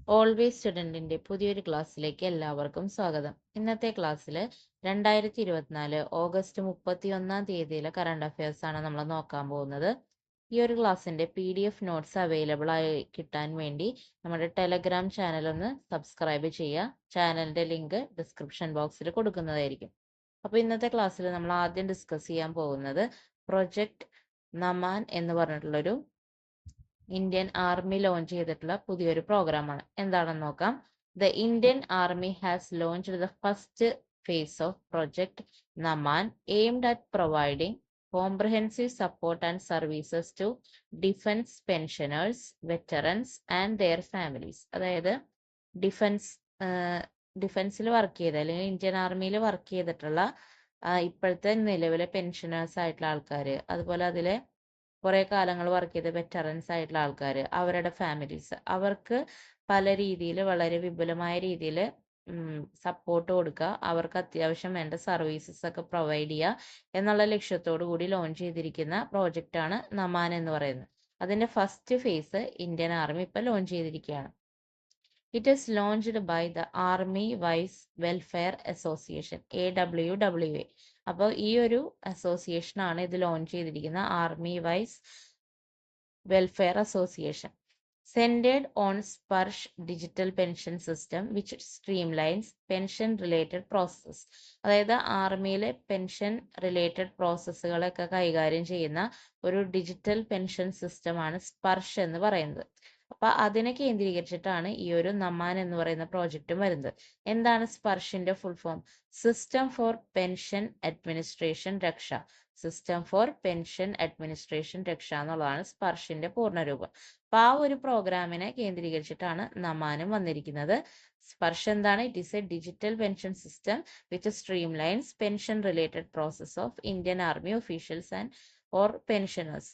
Always സ്റ്റുഡൻറ്റിൻ്റെ പുതിയൊരു ക്ലാസ്സിലേക്ക് എല്ലാവർക്കും സ്വാഗതം. ഇന്നത്തെ ക്ലാസ്സിൽ 2024 ഓഗസ്റ്റ് 31 കറണ്ട് അഫയേഴ്സ് ആണ് നമ്മൾ നോക്കാൻ പോകുന്നത്. ഈ ഒരു ക്ലാസ്സിൻ്റെ PDF നോട്ട്സ് അവൈലബിൾ ആയി കിട്ടാൻ വേണ്ടി നമ്മുടെ ടെലഗ്രാം ചാനൽ ഒന്ന് സബ്സ്ക്രൈബ് ചെയ്യുക. ചാനലിൻ്റെ ലിങ്ക് ഡിസ്ക്രിപ്ഷൻ ബോക്സിൽ കൊടുക്കുന്നതായിരിക്കും. അപ്പോൾ ഇന്നത്തെ ക്ലാസ്സിൽ നമ്മൾ ആദ്യം ഡിസ്കസ് ചെയ്യാൻ പോകുന്നത് പ്രൊജക്ട് നമാൻ എന്ന് പറഞ്ഞിട്ടുള്ളൊരു ഇന്ത്യൻ ആർമി ലോഞ്ച് ചെയ്തിട്ടുള്ള പുതിയൊരു പ്രോഗ്രാമാണ്. എന്താണെന്ന് നോക്കാം. The Indian army has launched the first phase of Project Naman aimed at providing comprehensive support and services to defense pensioners, veterans and their families. അതായത് ഡിഫൻസിൽ വർക്ക് ചെയ്ത അല്ലെങ്കിൽ ഇന്ത്യൻ ആർമിയിൽ വർക്ക് ചെയ്തിട്ടുള്ള ഇപ്പോഴത്തെ നിലവിലെ പെൻഷനേഴ്സ് ആയിട്ടുള്ള ആൾക്കാർ, അതുപോലെ അതിലെ കുറെ കാലങ്ങൾ വർക്ക് ചെയ്ത വെറ്ററൻസ് ആയിട്ടുള്ള ആൾക്കാർ, അവരുടെ ഫാമിലീസ്, അവർക്ക് പല രീതിയിൽ വളരെ വിപുലമായ രീതിയിൽ സപ്പോർട്ട് കൊടുക്കുക, അവർക്ക് അത്യാവശ്യം വേണ്ട സർവീസസ് ഒക്കെ പ്രൊവൈഡ് ചെയ്യുക എന്നുള്ള ലക്ഷ്യത്തോടു കൂടി ലോഞ്ച് ചെയ്തിരിക്കുന്ന പ്രോജക്റ്റാണ് നമാൻ എന്ന് പറയുന്നത്. അതിന്റെ ഫസ്റ്റ് ഫേസ് ഇന്ത്യൻ ആർമി ഇപ്പം ലോഞ്ച് ചെയ്തിരിക്കുകയാണ്. It is launched by the Army wives welfare association, AWWA. അപ്പോൾ ഈ ഒരു അസോസിയേഷനാണ് ഇത് ലോഞ്ച് ചെയ്തിരിക്കുന്ന Army wives welfare association. Centred on Sparsh digital pension system which streamlines pension related processes. അതായത് ആർമിയിലെ പെൻഷൻ റിലേറ്റഡ് പ്രോസസ്സുകളൊക്കെ കൈകാര്യം ചെയ്യുന്ന ഒരു ഡിജിറ്റൽ പെൻഷൻ സിസ്റ്റമാണ് സ്പർശ് എന്ന് പറയുന്നത്. അപ്പൊ അതിനെ കേന്ദ്രീകരിച്ചിട്ടാണ് ഈ ഒരു നമാൻ എന്ന് പറയുന്ന പ്രോജക്റ്റും വരുന്നത്. എന്താണ് സ്പർശിന്റെ full form? System for pension administration Raksha. System for pension administration Raksha എന്നുള്ളതാണ് സ്പർശിന്റെ പൂർണ്ണരൂപം. അപ്പൊ ആ ഒരു പ്രോഗ്രാമിനെ കേന്ദ്രീകരിച്ചിട്ടാണ് നമാനും വന്നിരിക്കുന്നത്. സ്പർശ് എന്താണ്? It is a digital pension system which streamlines pension related process of Indian Army officials and or pensioners,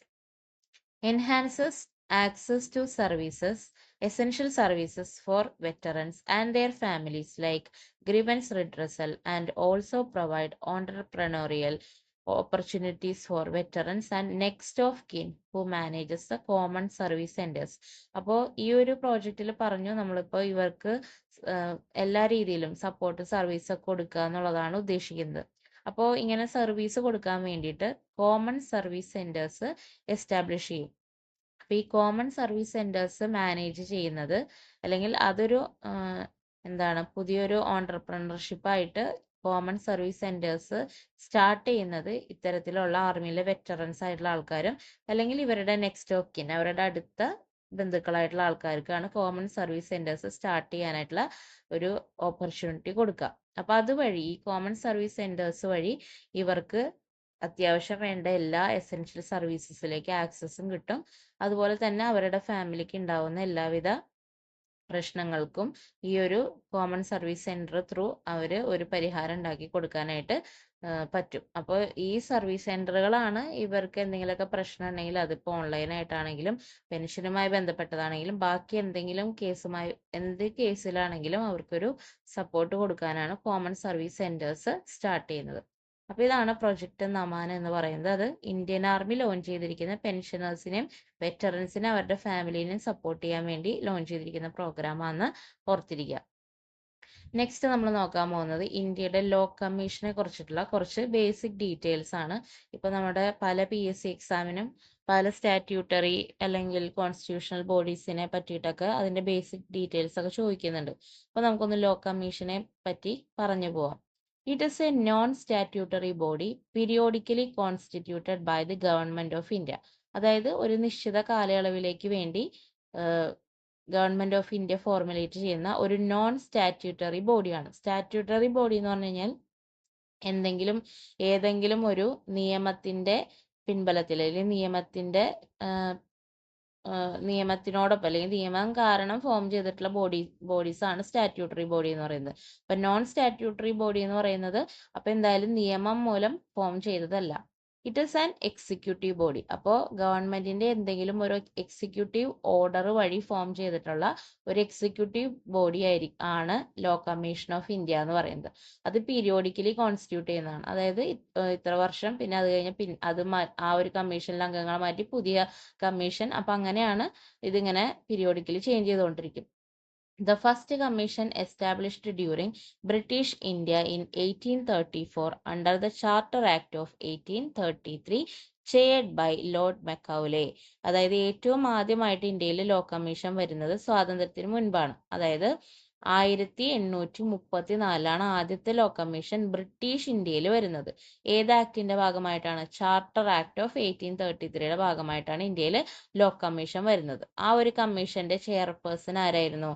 enhances access to services, essential services for veterans and their families like grievance redressal, and also provide entrepreneurial opportunities for veterans and next of kin who manages the common service centers. അപ്പോൾ ഈ ഒരു പ്രോജക്റ്റിൽ പറഞ്ഞു നമ്മളിപ്പോൾ ഇവർക്ക് എല്ലാ രീതിയിലും support service ഒക്കെ കൊടുക്കുക എന്നുള്ളതാണ് ഉദ്ദേശിക്കുന്നത്. അപ്പോൾ ഇങ്ങനെ സർവീസ് കൊടുക്കാൻ വേണ്ടിയിട്ട് കോമൺ സർവീസ് സെന്റേഴ്സ് എസ്റ്റാബ്ലിഷ് ചെയ്യും. അപ്പൊ ഈ കോമൺ സർവീസ് സെന്റേഴ്സ് മാനേജ് ചെയ്യുന്നത്, അല്ലെങ്കിൽ അതൊരു പുതിയൊരു ഓൺടർപ്രണർഷിപ്പ് ആയിട്ട് കോമൺ സർവീസ് സെന്റേഴ്സ് സ്റ്റാർട്ട് ചെയ്യുന്നത് ഇത്തരത്തിലുള്ള ആർമിയിലെ വെറ്ററൻസ് ആയിട്ടുള്ള ആൾക്കാരും അല്ലെങ്കിൽ ഇവരുടെ നെക്സ്റ്റ് ഓഫ് കിൻ, അവരുടെ അടുത്ത ബന്ധുക്കളായിട്ടുള്ള ആൾക്കാർക്കാണ് കോമൺ സർവീസ് സെന്റേഴ്സ് സ്റ്റാർട്ട് ചെയ്യാനായിട്ടുള്ള ഒരു ഓപ്പർച്യൂണിറ്റി കൊടുക്കുക. അപ്പൊ അതുവഴി ഈ കോമൺ സർവീസ് സെന്റേഴ്സ് വഴി ഇവർക്ക് അത്യാവശ്യം വേണ്ട എല്ലാ എസെൻഷ്യൽ സർവീസസിലേക്ക് ആക്സസും കിട്ടും. അതുപോലെ തന്നെ അവരുടെ ഫാമിലിക്ക് ഉണ്ടാവുന്ന എല്ലാവിധ പ്രശ്നങ്ങൾക്കും ഈ ഒരു കോമൺ സർവീസ് സെന്റർ ത്രൂ അവർ ഒരു പരിഹാരം ഉണ്ടാക്കി കൊടുക്കാനായിട്ട് പറ്റും. അപ്പോൾ ഈ സർവീസ് സെന്ററുകളാണ് ഇവർക്ക് എന്തെങ്കിലുമൊക്കെ പ്രശ്നം ഉണ്ടെങ്കിൽ, അതിപ്പോൾ ഓൺലൈനായിട്ടാണെങ്കിലും പെൻഷനുമായി ബന്ധപ്പെട്ടതാണെങ്കിലും ബാക്കി എന്തെങ്കിലും എന്ത് കേസിലാണെങ്കിലും അവർക്കൊരു സപ്പോർട്ട് കൊടുക്കാനാണ് കോമൺ സർവീസ് സെന്റേഴ്സ് സ്റ്റാർട്ട് ചെയ്യുന്നത്. അപ്പൊ ഇതാണ് പ്രൊജക്ട് നമാൻ എന്ന് പറയുന്നത്. അത് ഇന്ത്യൻ ആർമി ലോഞ്ച് ചെയ്തിരിക്കുന്ന പെൻഷനേഴ്സിനെയും വെറ്ററൻസിനെ അവരുടെ ഫാമിലിനെയും സപ്പോർട്ട് ചെയ്യാൻ വേണ്ടി ലോഞ്ച് ചെയ്തിരിക്കുന്ന പ്രോഗ്രാമാണെന്ന് ഓർത്തിരിക്കുക. നെക്സ്റ്റ് നമ്മൾ നോക്കാൻ പോകുന്നത് ഇന്ത്യയുടെ ലോ കമ്മീഷനെ കുറിച്ചിട്ടുള്ള കുറച്ച് ബേസിക് ഡീറ്റെയിൽസ് ആണ്. ഇപ്പൊ നമ്മുടെ പല PSC എക്സാമിനും പല സ്റ്റാറ്റ്യൂട്ടറി അല്ലെങ്കിൽ കോൺസ്റ്റിറ്റ്യൂഷണൽ ബോഡീസിനെ പറ്റിയിട്ടൊക്കെ അതിന്റെ ബേസിക് ഡീറ്റെയിൽസ് ഒക്കെ ചോദിക്കുന്നുണ്ട്. അപ്പൊ നമുക്കൊന്ന് ലോ കമ്മീഷനെ പറ്റി പറഞ്ഞു പോവാം. It is a non-statutory body periodically constituted by the Government of India. അതായത് ഒരു നിശ്ചിത കാലയളവിലേക്ക് വേണ്ടി ഗവൺമെന്റ് ഓഫ് ഇന്ത്യ ഫോർമുലേറ്റ് ചെയ്യുന്ന ഒരു നോൺ സ്റ്റാറ്റ്യൂട്ടറി ബോഡിയാണ്. സ്റ്റാറ്റ്യൂട്ടറി ബോഡി എന്ന് പറഞ്ഞു കഴിഞ്ഞാൽ ഏതെങ്കിലും ഒരു നിയമത്തിന്റെ പിൻബലത്തിൽ അല്ലെങ്കിൽ നിയമത്തിനോടൊപ്പം അല്ലെങ്കിൽ നിയമം കാരണം ഫോം ചെയ്തിട്ടുള്ള ബോഡീസ് ആണ് സ്റ്റാറ്റ്യൂട്ടറി ബോഡി എന്ന് പറയുന്നത്. അപ്പൊ നോൺ സ്റ്റാറ്റ്യൂട്ടറി ബോഡി എന്ന് പറയുന്നത് അപ്പൊ എന്തായാലും നിയമം മൂലം ഫോം ചെയ്തതല്ല. It is an executive body. അപ്പോൾ ഗവൺമെന്റിന്റെ എന്തെങ്കിലും ഒരു എക്സിക്യൂട്ടീവ് ഓർഡർ വഴി ഫോം ചെയ്തിട്ടുള്ള ഒരു എക്സിക്യൂട്ടീവ് ബോഡി ആണ് ലോ കമ്മീഷൻ ഓഫ് ഇന്ത്യ എന്ന് പറയുന്നത്. അത് പീരിയോഡിക്കലി കോൺസ്റ്റിറ്റ്യൂട്ട് ചെയ്യുന്നതാണ്. അതായത് ഇത്ര വർഷം, പിന്നെ അത് കഴിഞ്ഞ് ആ ഒരു കമ്മീഷനിലെ അംഗങ്ങളെ മാറ്റി പുതിയ കമ്മീഷൻ, അപ്പൊ അങ്ങനെയാണ് ഇതിങ്ങനെ പീരിയോഡിക്കലി ചേഞ്ച് ചെയ്തുകൊണ്ടിരിക്കും. The first commission established during British India in 1834 under the Charter Act of 1833 chaired by Lord Macaulay. അതായത് ഏറ്റവും ആദ്യമായിട്ട് ഇന്ത്യയിൽ ലോ കമ്മീഷൻ വരുന്നത് സ്വാതന്ത്ര്യത്തിന് മുൻപാണ്. അതായത് 1834 ആദ്യത്തെ ലോ കമ്മീഷൻ ബ്രിട്ടീഷ് ഇന്ത്യയിൽ വരുന്നത്. ഏത് ആക്ടിന്റെ ഭാഗമായിട്ടാണ്? ചാർട്ടർ ആക്ട് ഓഫ് 1833യുടെ ഭാഗമായിട്ടാണ് ഇന്ത്യയിൽ ലോ കമ്മീഷൻ വരുന്നത്. ആ ഒരു കമ്മീഷന്റെ ചെയർപേഴ്സൺ ആരായിരുന്നു?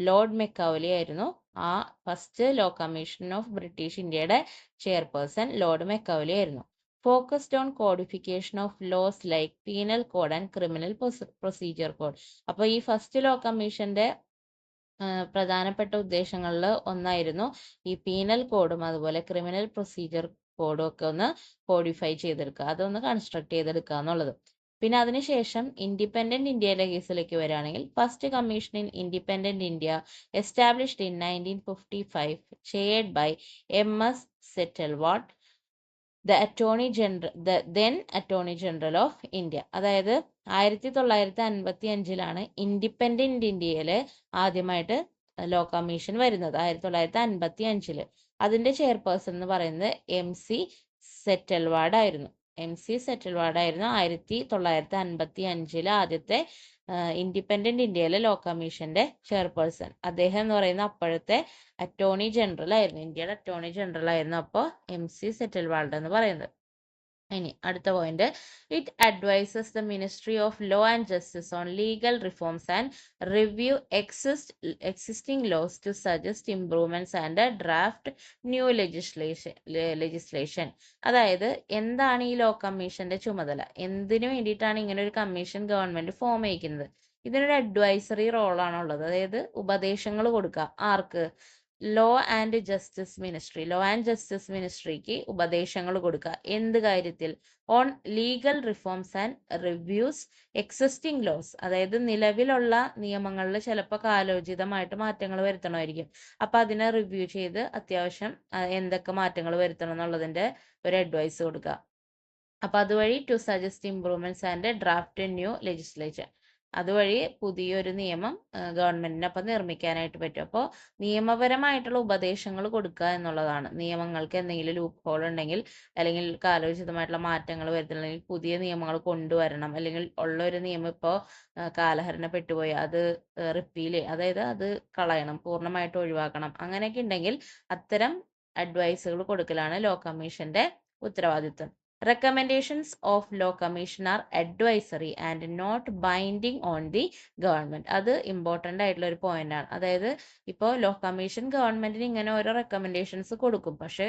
ലോർഡ് മെക്കൗലി ആയിരുന്നു ആ first law commission of British ഇന്ത്യയുടെ ചെയർപേഴ്സൺ ലോർഡ് മെക്കൗലി ആയിരുന്നു. Focused on codification of laws like penal code and criminal procedure code. അപ്പോൾ ഈ ഫസ്റ്റ് ലോ കമ്മീഷന്റെ പ്രധാനപ്പെട്ട ഉദ്ദേശങ്ങളിൽ ഒന്നായിരുന്നു ഈ പീനൽ കോഡും അതുപോലെ ക്രിമിനൽ പ്രൊസീജിയർ കോഡും ഒക്കെ ഒന്ന് കോഡിഫൈ ചെയ്തെടുക്കുക, അതൊന്ന് കൺസ്ട്രക്ട് ചെയ്തെടുക്കുക എന്നുള്ളത്. പിന്നെ അതിനുശേഷം ഇൻഡിപെൻഡന്റ് ഇന്ത്യയിലെ കേസിലേക്ക് വരികയാണെങ്കിൽ first commission in independent India established in 1955 chaired by MS Setalvad, then attorney general of India. അതായത് 1955 ഇൻഡിപെൻഡന്റ് ഇന്ത്യയില് ആദ്യമായിട്ട് ലോ കമ്മീഷൻ വരുന്നത്. 1955 അതിന്റെ ചെയർപേഴ്സൺ എന്ന് പറയുന്നത് MC സെറ്റൽവാഡ് ആയിരുന്നു. MC സെറ്റൽവാഡ് ആയിരുന്നു 1955 ആദ്യത്തെ ഇൻഡിപെൻഡന്റ് ഇന്ത്യയിലെ ലോ കമ്മീഷന്റെ ചെയർപേഴ്സൺ. അദ്ദേഹം എന്ന് പറയുന്ന അപ്പോഴത്തെ അറ്റോർണി ജനറൽ ആയിരുന്നു, ഇന്ത്യയുടെ അറ്റോർണി ജനറൽ ആയിരുന്നു അപ്പോൾ MC സെറ്റൽവാൾഡ് എന്ന് പറയുന്നത്. ഇനി അടുത്ത point, it advises the ministry of law and justice on legal reforms and review existing laws to suggest improvements and draft new legislation. അതായത് എന്താണ് ഈ ലോ കമ്മീഷന്റെ ചുമതല, എന്തിനു വേണ്ടിയിട്ടാണ് ഇങ്ങനെ ഒരു കമ്മീഷൻ ഗവൺമെന്റ് ഫോം ചെയ്യിക്കുന്നത്? ഇതിനൊരു അഡ്വൈസറി റോളാണുള്ളത്, അതായത് ഉപദേശങ്ങൾ കൊടുക്കുക. ആർക്ക്? ലോ ആൻഡ് ജസ്റ്റിസ് മിനിസ്ട്രിക്ക് ഉപദേശങ്ങൾ കൊടുക്കുക. എന്ത് കാര്യത്തിൽ? On legal reforms and reviews existing laws. അതായത് നിലവിലുള്ള നിയമങ്ങളിൽ ചിലപ്പോൾ കാലോചിതമായിട്ട് മാറ്റങ്ങൾ വരുത്തണമായിരിക്കും. അപ്പൊ അതിനെ റിവ്യൂ ചെയ്ത് അത്യാവശ്യം എന്തൊക്കെ മാറ്റങ്ങൾ വരുത്തണം എന്നുള്ളതിന്റെ ഒരു അഡ്വൈസ് കൊടുക്കുക. അപ്പൊ അതുവഴി to suggest improvements and draft new legislation, അതുവഴി പുതിയൊരു നിയമം ഗവൺമെന്റിനൊപ്പം നിർമ്മിക്കാനായിട്ട് പറ്റും. അപ്പോൾ നിയമപരമായിട്ടുള്ള ഉപദേശങ്ങൾ കൊടുക്കുക എന്നുള്ളതാണ്. നിയമങ്ങൾക്ക് എന്തെങ്കിലും ലൂപ്പ് ഹോൾ ഉണ്ടെങ്കിൽ അല്ലെങ്കിൽ കാലോചിതമായിട്ടുള്ള മാറ്റങ്ങൾ വരുത്തണമെങ്കിൽ പുതിയ നിയമങ്ങൾ കൊണ്ടുവരണം, അല്ലെങ്കിൽ ഉള്ള ഒരു നിയമം ഇപ്പോൾ കാലഹരണപ്പെട്ടുപോയി അത് അതായത് അത് കളയണം, പൂർണ്ണമായിട്ട് ഒഴിവാക്കണം, അങ്ങനെയൊക്കെ ഉണ്ടെങ്കിൽ അത്തരം അഡ്വൈസുകൾ കൊടുക്കലാണ് ലോ കമ്മീഷന്റെ ഉത്തരവാദിത്വം. Recommendations of law commission are advisory and not binding on the government. അത് ഇമ്പോർട്ടൻ്റ് ആയിട്ടുള്ള ഒരു പോയിന്റ് ആണ്. അതായത് ഇപ്പോൾ ലോ കമ്മീഷൻ ഗവൺമെന്റിന് ഇങ്ങനെ ഓരോ റെക്കമെൻഡേഷൻസ് കൊടുക്കും, പക്ഷെ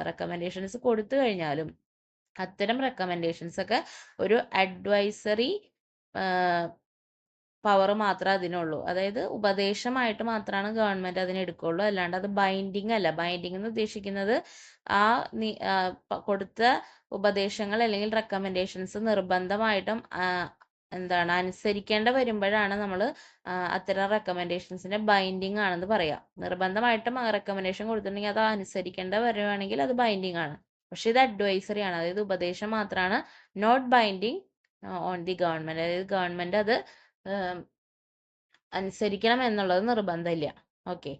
റെക്കമെൻഡേഷൻസ് കൊടുത്തു കഴിഞ്ഞാലും അത്തരം റെക്കമെൻഡേഷൻസ് ഒക്കെ ഒരു അഡ്വൈസറി പവർ മാത്രമേ അതിനുള്ളൂ. അതായത് ഉപദേശമായിട്ട് മാത്രമാണ് ഗവൺമെന്റ് അതിന് എടുക്കുള്ളൂ, അല്ലാണ്ട് അത് ബൈൻഡിങ് അല്ല. ബൈൻഡിങ് എന്ന് ഉദ്ദേശിക്കുന്നത് ആ കൊടുത്ത ഉപദേശങ്ങൾ അല്ലെങ്കിൽ റെക്കമെൻഡേഷൻസ് നിർബന്ധമായിട്ടും അനുസരിക്കേണ്ട വരുമ്പോഴാണ് നമ്മൾ അത്തരം റെക്കമെൻഡേഷൻസിന്റെ ബൈൻഡിങ് ആണെന്ന് പറയാം. നിർബന്ധമായിട്ടും റെക്കമെൻഡേഷൻ കൊടുത്തിട്ടുണ്ടെങ്കിൽ അത് അനുസരിക്കേണ്ട വരുവാണെങ്കിൽ അത് ബൈൻഡിങ് ആണ്. പക്ഷെ ഇത് അഡ്വൈസറി ആണ്, അതായത് ഉപദേശം മാത്രമാണ്, not binding on the government. അതായത് ഗവൺമെന്റ് അത് അനുസരിക്കണം എന്നുള്ളത് നിർബന്ധമില്ല. Okay.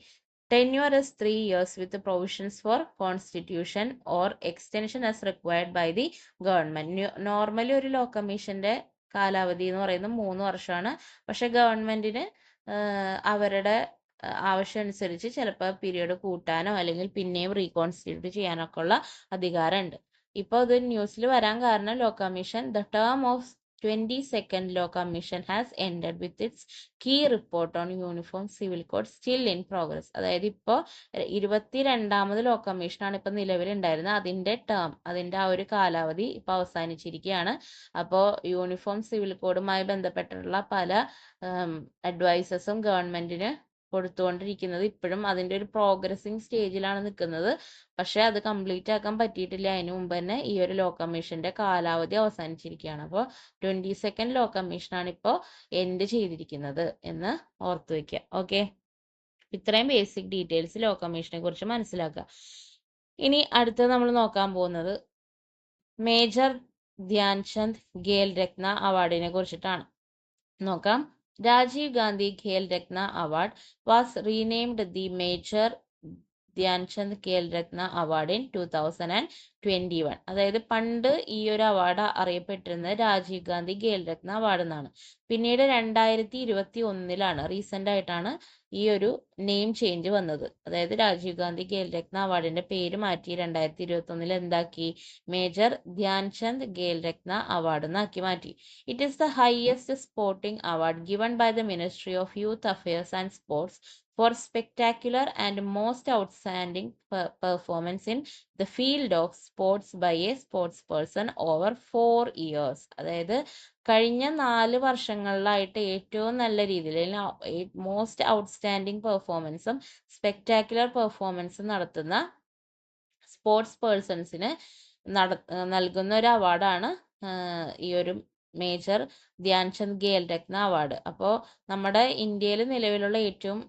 Tenure is 3 years with the provisions for constitution or extension as required by the government. Normally ഒരു ലോ കമ്മീഷന്റെ കാലാവധി എന്ന് പറയുന്നത് 3 വർഷമാണ്. പക്ഷെ ഗവൺമെന്റിന് അവരുടെ ആവശ്യം അനുസരിച്ച് ചിലപ്പോൾ പീരീഡ് കൂട്ടാനോ അല്ലെങ്കിൽ പിന്നെയും റീകോൺസ്റ്റിറ്റ്യൂട്ട് ചെയ്യാനൊക്കെ ഉള്ള അധികാരമുണ്ട്. ഇപ്പോൾ ഇത് ന്യൂസിൽ വരാൻ കാരണം law commission the term of 22nd Law Commission has ended with its key report on Uniform Civil Code still in progress. അതായത് ഇപ്പോൾ 22ാമത് ലോ കമ്മീഷനാണ് ഇപ്പോൾ നിലവിലുണ്ടായിരുന്നത്. അതിന്റെ ആ ഒരു കാലാവധി ഇപ്പോൾ അവസാനിച്ചിരിക്കുകയാണ്. അപ്പോൾ യൂണിഫോം സിവിൽ കോഡുമായി ബന്ധപ്പെട്ടിട്ടുള്ള പല അഡ്വൈസസും ഗവൺമെന്റിന് കൊടുത്തുകൊണ്ടിരിക്കുന്നത് ഇപ്പോഴും അതിന്റെ ഒരു പ്രോഗ്രസിങ് സ്റ്റേജിലാണ് നിൽക്കുന്നത്. പക്ഷെ അത് കംപ്ലീറ്റ് ആക്കാൻ പറ്റിയിട്ടില്ല. അതിനു മുമ്പ് തന്നെ ഈ ഒരു ലോ കമ്മീഷന്റെ കാലാവധി അവസാനിച്ചിരിക്കുകയാണ്. അപ്പോൾ 22nd ലോ കമ്മീഷനാണ് ഇപ്പോൾ എൻഡ് ചെയ്തിരിക്കുന്നത് എന്ന് ഓർത്തു വെക്കുക. ഓക്കെ, ഇത്രയും ബേസിക് ഡീറ്റെയിൽസ് ലോ കമ്മീഷനെ കുറിച്ച് മനസ്സിലാക്കുക. ഇനി അടുത്തത് നമ്മൾ നോക്കാൻ പോകുന്നത് മേജർ ധ്യാൻചന്ദ് ഖേൽ രത്ന അവാർഡിനെ കുറിച്ചിട്ടാണ്. നോക്കാം. Rajiv Gandhi Khel Ratna Award was renamed the Major Dhyan Chand Khel Ratna award in 2021. അതായത് പണ്ട് ഈ ഒരു അവാർഡ് അറിയപ്പെട്ടിരുന്നത് രാജീവ് ഗാന്ധി ഖേൽ രത്ന അവാർഡ് എന്നാണ്. പിന്നീട് 2021 റീസെന്റ് ആയിട്ടാണ് ഈ ഒരു നെയിം ചേഞ്ച് വന്നത്. അതായത് രാജീവ് ഗാന്ധി ഖേൽ രത്ന അവാർഡിന്റെ പേര് മാറ്റി 2021 എന്താക്കി, മേജർ ധ്യാൻചന്ദ് ഖേൽ രത്ന അവാർഡ് എന്നാക്കി മാറ്റി. It is the highest sporting award given by the ministry of youth affairs and sports for spectacular and most outstanding performance in the field of sports by a sportsperson over 4 years. അതായത് കഴിഞ്ഞ 4 വർഷങ്ങളിലായിട്ട് ഏറ്റവും നല്ല രീതിയിൽ most outstanding പെർഫോമൻസും spectacular പെർഫോമൻസും നടത്തുന്ന sports പേഴ്സൺസിന് നൽകുന്ന ഒരു അവാർഡാണ് ഈ ഒരു മേജർ ധ്യാൻചന്ദ് ഖേൽ രത്ന അവാർഡ്. അപ്പോൾ നമ്മുടെ ഇന്ത്യയിൽ നിലവിലുള്ള ഏറ്റവും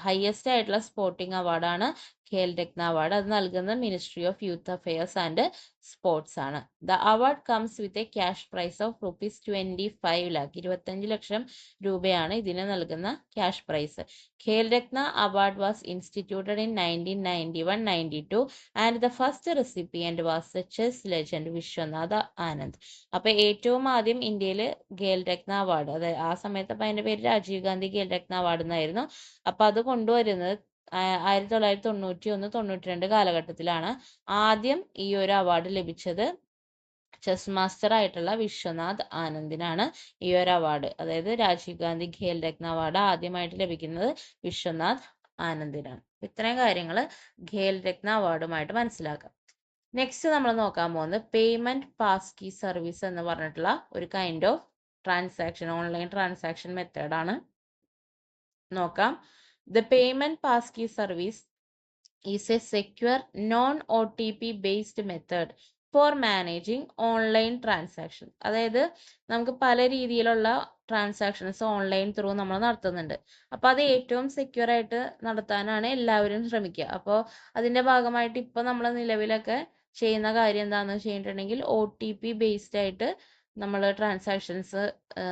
ഹയസ്റ്റ് ആയിട്ടുള്ള സ്പോർട്ടിംഗ് അവാർഡാണ് ഖേൽ രത്ന അവാർഡ്. അത് നൽകുന്ന ministry of youth affairs and sports ആണ്. The award comes with a cash prize of ₹25 lakh 25 ലക്ഷം രൂപയാണ് ഇതിന് നൽകുന്ന cash prize. Khel Ratna award was instituted in 1991-92 and the first recipient was the chess legend Vishwanath Anand. അപ്പൊ ഏറ്റവും ആദ്യം ഇന്ത്യയിൽ ഖേൽ രത്ന അവാർഡ്, അതായത് ആ സമയത്ത് അപ്പൊ അതിന്റെ പേര് രാജീവ് ഗാന്ധി ഖേൽ രത്ന അവാർഡ് എന്നായിരുന്നു. അപ്പൊ അത് കൊണ്ടുവരുന്നത് 1991-92 കാലഘട്ടത്തിലാണ്. ആദ്യം ഈ ഒരു അവാർഡ് ലഭിച്ചത് ചെസ് മാസ്റ്റർ ആയിട്ടുള്ള വിശ്വനാഥ് ആനന്ദിനാണ് ഈ ഒരു അവാർഡ്. അതായത് രാജീവ് ഗാന്ധി ഖേൽ രത്ന അവാർഡ് ആദ്യമായിട്ട് ലഭിക്കുന്നത് വിശ്വനാഥ് ആനന്ദിനാണ്. ഇത്രയും കാര്യങ്ങൾ ഖേൽ രത്ന അവാർഡുമായിട്ട് മനസ്സിലാക്കാം. നെക്സ്റ്റ് നമ്മൾ നോക്കാൻ പോകുന്നത് പേയ്മെന്റ് പാസ് കീ സർവീസ് എന്ന് പറഞ്ഞിട്ടുള്ള ഒരു kind of transaction, online transaction മെത്തേഡാണ്. നോക്കാം. The payment pass key service is a secure non OTP based method for managing online transaction. അതായത് നമുക്ക് പല രീതിയിലുള്ള ട്രാൻസാക്ഷൻസ് ഓൺലൈൻ ത്രൂ നമ്മൾ നടത്തുന്നുണ്ട്. അപ്പൊ അത് ഏറ്റവും സെക്യൂർ ആയിട്ട് നടത്താനാണ് എല്ലാവരും ശ്രമിക്കുക. അപ്പോൾ അതിന്റെ ഭാഗമായിട്ട് ഇപ്പൊ നമ്മൾ നിലവിലൊക്കെ ചെയ്യുന്ന കാര്യം എന്താണെന്ന് വെച്ചിട്ടുണ്ടെങ്കിൽ OTP ബേസ്ഡ് ആയിട്ട് നമ്മൾ ട്രാൻസാക്ഷൻസ്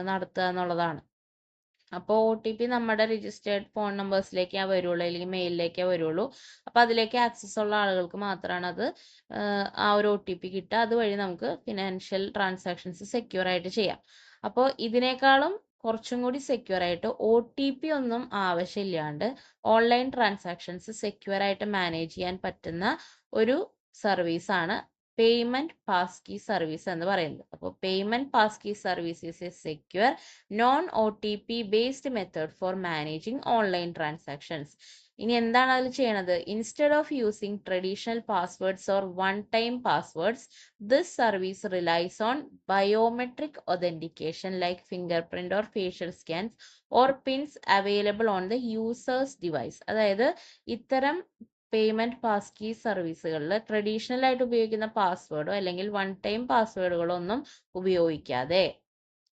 നടത്തുക എന്നുള്ളതാണ്. അപ്പോൾ OTP നമ്മുടെ രജിസ്റ്റേർഡ് ഫോൺ നമ്പേഴ്സിലേക്കേ വരുള്ളൂ, അല്ലെങ്കിൽ മെയിലിലേക്കേ വരുള്ളൂ. അപ്പോൾ അതിലേക്ക് ആക്സസ് ഉള്ള ആളുകൾക്ക് മാത്രമാണ് അത് ആ ഒരു OTP കിട്ടുക. അതുവഴി നമുക്ക് ഫിനാൻഷ്യൽ ട്രാൻസാക്ഷൻസ് സെക്യൂർ ആയിട്ട് ചെയ്യാം. അപ്പോൾ ഇതിനേക്കാളും കുറച്ചും കൂടി സെക്യൂർ ആയിട്ട് OTP ഒന്നും ആവശ്യമില്ലാണ്ട് ഓൺലൈൻ ട്രാൻസാക്ഷൻസ് സെക്യൂർ ആയിട്ട് മാനേജ് ചെയ്യാൻ പറ്റുന്ന ഒരു സർവീസാണ് പേയ്മെന്റ് പാസ് കീ സർവീസ് എന്ന് പറയുന്നത്. അപ്പോൾ payment pass key service is a secure non OTP based method for managing online transactions. ഇനി എന്താണ് അതിൽ ചെയ്യണത്? Instead of using traditional passwords or one time passwords, this service relies on biometric authentication like fingerprint or facial scans or pins available on the user's device. അതായത് ഇത്തരം payment pass key സർവീസുകളിൽ traditional ആയിട്ട് ഉപയോഗിക്കുന്ന പാസ്വേഡോ അല്ലെങ്കിൽ one time പാസ്വേഡുകളോ ഒന്നും ഉപയോഗിക്കാതെ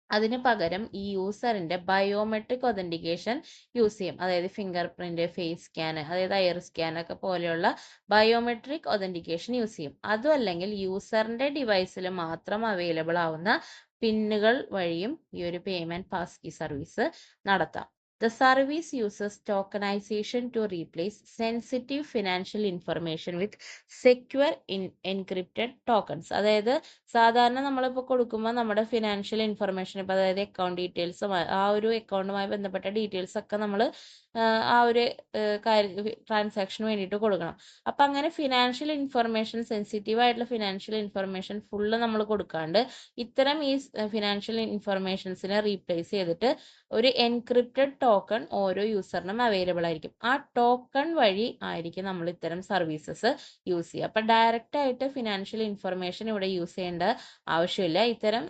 അതിന് പകരം ഈ യൂസറിന്റെ ബയോമെട്രിക് ഒതന്റിക്കേഷൻ യൂസ് ചെയ്യും. അതായത് ഫിംഗർ പ്രിന്റ്, ഫേസ് സ്കാൻ, അതായത് ഐർ സ്കാൻ ഒക്കെ പോലെയുള്ള ബയോമെട്രിക് ഒതന്റിക്കേഷൻ യൂസ് ചെയ്യും. അതും അല്ലെങ്കിൽ യൂസറിന്റെ ഡിവൈസിൽ മാത്രം അവൈലബിൾ ആവുന്ന പിന്നുകൾ വഴിയും ഈ ഒരു പേയ്മെന്റ് പാസ് കീ സർവീസ് നടത്താം. The service uses tokenization to replace sensitive financial information with secure encrypted tokens. അതായത് സാധാരണ നമ്മളിപ്പോൾ കൊടുക്കുമ്പോൾ നമ്മുടെ ഫിനാൻഷ്യൽ ഇൻഫർമേഷൻ, ഇപ്പോൾ അതായത് അക്കൗണ്ട് ഡീറ്റെയിൽസും ആ ഒരു അക്കൗണ്ടുമായി ബന്ധപ്പെട്ട ഡീറ്റെയിൽസ് ഒക്കെ നമ്മൾ ആ ഒരു ട്രാൻസാക്ഷന് വേണ്ടിയിട്ട് കൊടുക്കണം. അപ്പം അങ്ങനെ ഫിനാൻഷ്യൽ ഇൻഫർമേഷൻ, സെൻസിറ്റീവ് ആയിട്ടുള്ള ഫിനാൻഷ്യൽ ഇൻഫർമേഷൻ ഫുള്ള് നമ്മൾ കൊടുക്കാണ്ട് ഇത്തരം ഈ ഫിനാൻഷ്യൽ ഇൻഫർമേഷൻസിനെ റീപ്ലേസ് ചെയ്തിട്ട് ഒരു എൻക്രിപ്റ്റഡ് ടോക്കൺ ഓരോ യൂസറിനും അവൈലബിൾ ആയിരിക്കും. ആ ടോക്കൺ വഴി ആയിരിക്കും നമ്മൾ ഇത്തരം സർവീസസ് യൂസ് ചെയ്യുക. അപ്പം ഡയറക്റ്റ് ആയിട്ട് ഫിനാൻഷ്യൽ ഇൻഫർമേഷൻ ഇവിടെ യൂസ് ചെയ്യേണ്ട ആവശ്യമില്ല. ഇത്തരം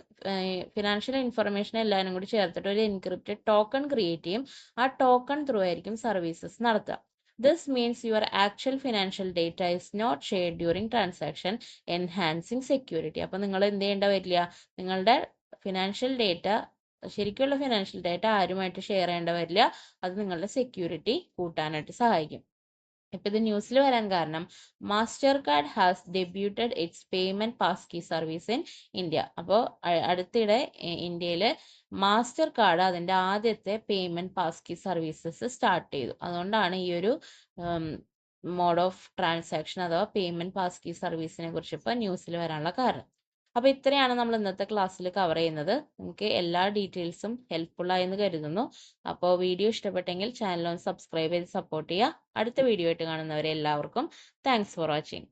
ഫിനാൻഷ്യൽ ഇൻഫർമേഷൻ എല്ലാവരും കൂടി ചേർത്തിട്ട് ഒരു എൻക്രിപ്റ്റഡ് ടോക്കൺ ക്രിയേറ്റ് ചെയ്യും. ആ ടോക്കൺ ത്രൂ ആയിരിക്കും സർവീസസ് നടത്തുക. This means your actual financial data is not shared during transaction, enhancing security. അപ്പം നിങ്ങൾ എന്ത് ചെയ്യേണ്ട വരില്ല, നിങ്ങളുടെ ഫിനാൻഷ്യൽ ഡേറ്റ, ശരിക്കുള്ള ഫിനാൻഷ്യൽ ഡേറ്റ ആരുമായിട്ട് ഷെയർ ചെയ്യേണ്ട വരില്ല. അത് നിങ്ങളുടെ സെക്യൂരിറ്റി കൂട്ടാനായിട്ട് സഹായിക്കും. ഇപ്പൊ ഇത് ന്യൂസിൽ വരാൻ കാരണം Mastercard has debuted its payment pass key service in India. അപ്പോൾ അടുത്തിടെ ഇന്ത്യയിൽ മാസ്റ്റർ കാർഡ് അതിൻ്റെ ആദ്യത്തെ payment pass key services start ചെയ്തു. അതുകൊണ്ടാണ് ഈ ഒരു മോഡ് ഓഫ് ട്രാൻസാക്ഷൻ അഥവാ പേയ്മെന്റ് പാസ് കീ സർവീസിനെ കുറിച്ച് ഇപ്പോൾ ന്യൂസിൽ വരാനുള്ള കാരണം. അപ്പോൾ ഇത്രയാണ് നമ്മൾ ഇന്നത്തെ ക്ലാസ്സിൽ കവർ ചെയ്യുന്നത്. നിങ്ങൾക്ക് എല്ലാ ഡീറ്റെയിൽസും ഹെൽപ്ഫുൾ ആയെന്ന് കരുതുന്നു. അപ്പോൾ വീഡിയോ ഇഷ്ടപ്പെട്ടെങ്കിൽ ചാനൽ ഒന്ന് സബ്സ്ക്രൈബ് ചെയ്ത് സപ്പോർട്ട് ചെയ്യുക. അടുത്ത വീഡിയോ ആയിട്ട് കാണുന്നവരെ എല്ലാവർക്കും താങ്ക്സ് ഫോർ വാച്ചിങ്.